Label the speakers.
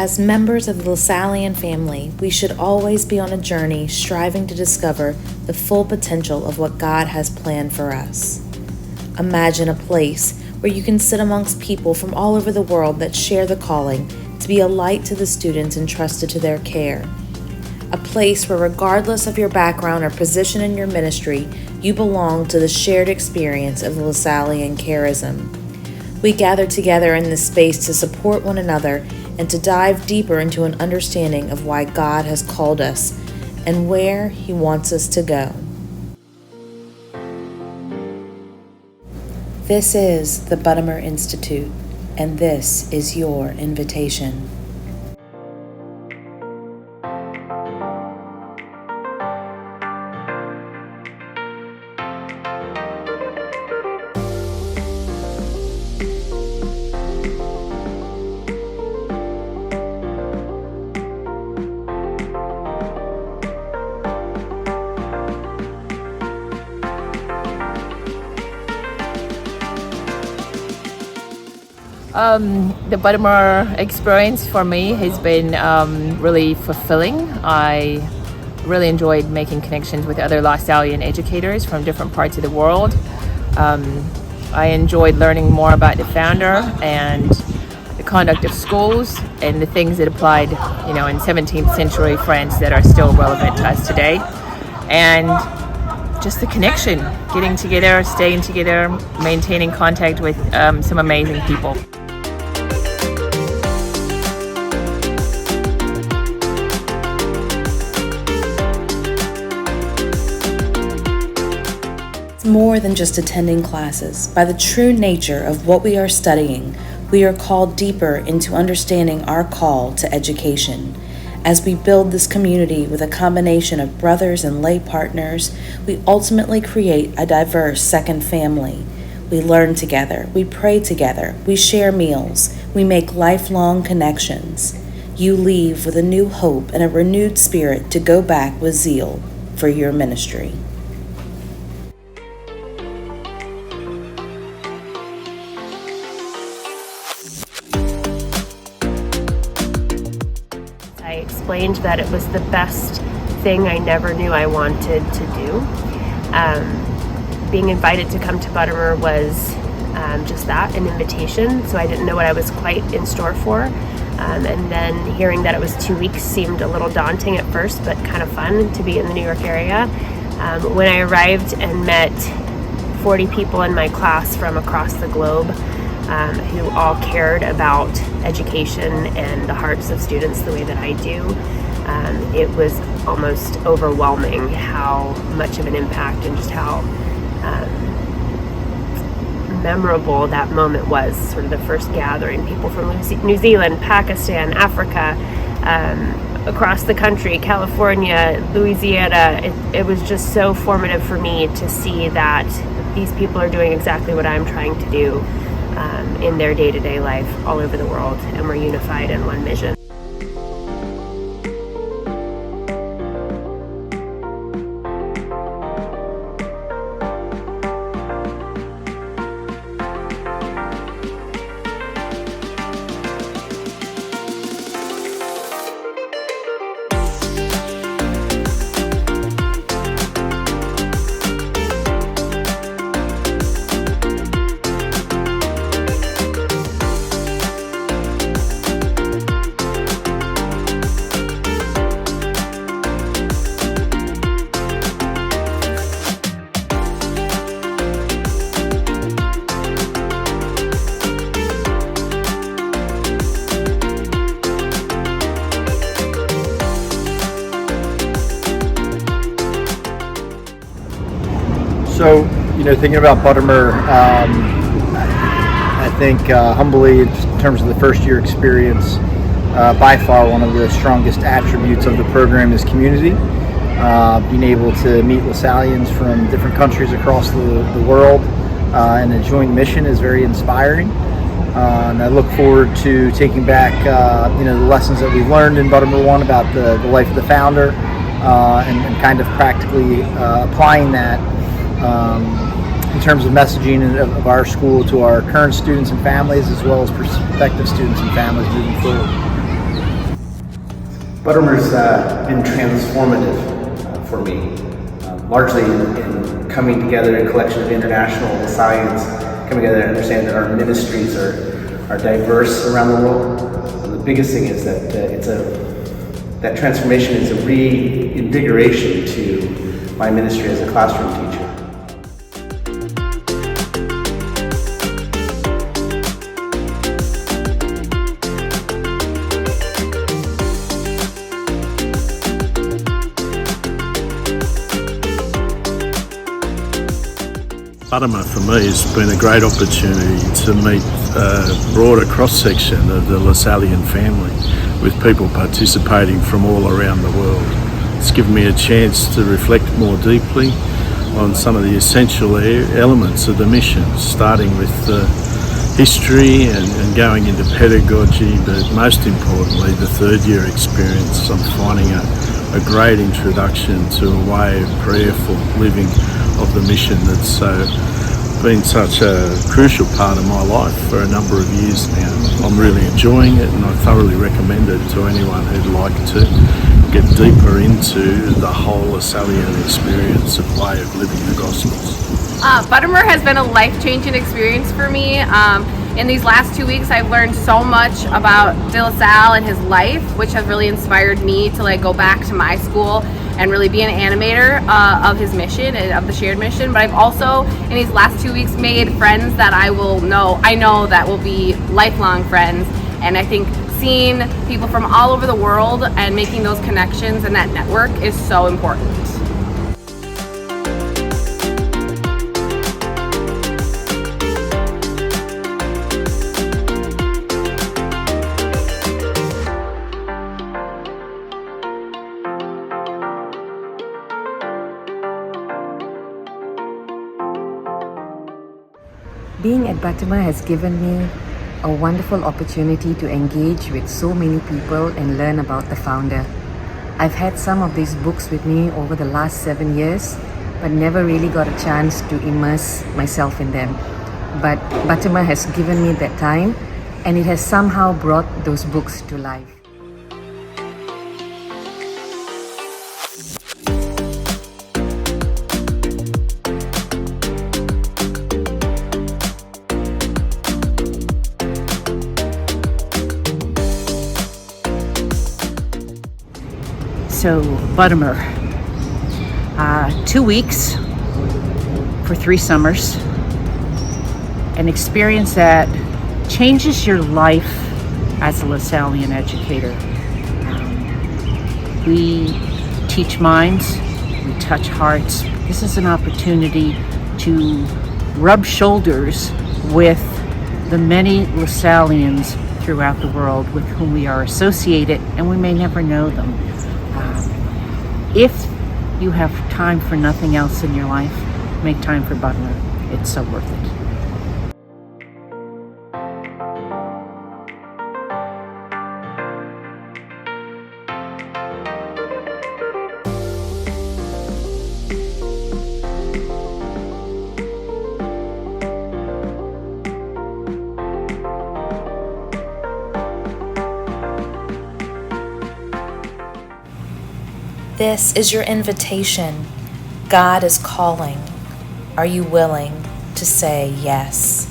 Speaker 1: As members of the Lasallian family, we should always be on a journey striving to discover the full potential of what God has planned for us. Imagine a place where you can sit amongst people from all over the world that share the calling to be a light to the students entrusted to their care. A place where, regardless of your background or position in your ministry, you belong to the shared experience of the Lasallian charism. We gather together in this space to support one another and to dive deeper into an understanding of why God has called us and where He wants us to go. This is the Buttimer Institute, and this is your invitation.
Speaker 2: The Buttimer experience for me has been really fulfilling. I really enjoyed making connections with other Lasallian educators from different parts of the world. I enjoyed learning more about the founder and the conduct of schools and the things that applied, in 17th century France that are still relevant to us today. And just the connection, getting together, staying together, maintaining contact with some amazing people.
Speaker 1: It's more than just attending classes. By the true nature of what we are studying, we are called deeper into understanding our call to education. As we build this community with a combination of brothers and lay partners, we ultimately create a diverse second family. We learn together, we pray together, we share meals, we make lifelong connections. You leave with a new hope and a renewed spirit to go back with zeal for your ministry.
Speaker 3: I explained that it was the best thing I never knew I wanted to do. Being invited to come to Buttimer was just that, an invitation, so I didn't know what I was quite in store for. And then hearing that it was 2 weeks seemed a little daunting at first, but kind of fun to be in the New York area. When I arrived and met 40 people in my class from across the globe, who all cared about education and the hearts of students the way that I do. It was almost overwhelming how much of an impact and just how memorable that moment was. Sort of the first gathering, people from New Zealand, Pakistan, Africa, across the country, California, Louisiana. It was just so formative for me to see that these people are doing exactly what I'm trying to do in their day-to-day life all over the world, and we're unified in one mission.
Speaker 4: So, thinking about Buttimer, I think humbly, in terms of the first year experience, by far one of the strongest attributes of the program is community. Being able to meet Lasallians from different countries across the world in a joint mission is very inspiring. And I look forward to taking back the lessons that we've learned in Buttimer 1 about the life of the founder and kind of practically applying that in terms of messaging of our school to our current students and families, as well as prospective students and families moving forward.
Speaker 5: Buttimer's been transformative for me, largely in coming together, a collection of international LaSallians coming together and understand that our ministries are diverse around the world. And the biggest thing is that that transformation is a reinvigoration to my ministry as a classroom teacher.
Speaker 6: Buttimer for me has been a great opportunity to meet a broader cross-section of the LaSallian family with people participating from all around the world. It's given me a chance to reflect more deeply on some of the essential elements of the mission, starting with the history and going into pedagogy, but most importantly the third year experience. I'm finding a great introduction to a way of prayerful living of the mission that's been such a crucial part of my life for a number of years now. I'm really enjoying it, and I thoroughly recommend it to anyone who'd like to get deeper into the whole LaSallian experience of way of living the Gospels.
Speaker 7: Buttimer has been a life-changing experience for me. In these last 2 weeks, I've learned so much about De La Salle and his life, which has really inspired me to go back to my school and really be an animator of his mission and of the shared mission. But I've also, in these last 2 weeks, made friends that I know that will be lifelong friends. And I think seeing people from all over the world and making those connections and that network is so important.
Speaker 8: Being at Buttimer has given me a wonderful opportunity to engage with so many people and learn about the founder. I've had some of these books with me over the last 7 years, but never really got a chance to immerse myself in them. But Buttimer has given me that time, and it has somehow brought those books to life.
Speaker 9: So, Buttimer, 2 weeks for 3 summers, an experience that changes your life as a LaSallian educator. We teach minds, we touch hearts. This is an opportunity to rub shoulders with the many LaSallians throughout the world with whom we are associated, and we may never know them. If you have time for nothing else in your life, make time for Buttimer. It's so worth it.
Speaker 1: This is your invitation. God is calling. Are you willing to say yes?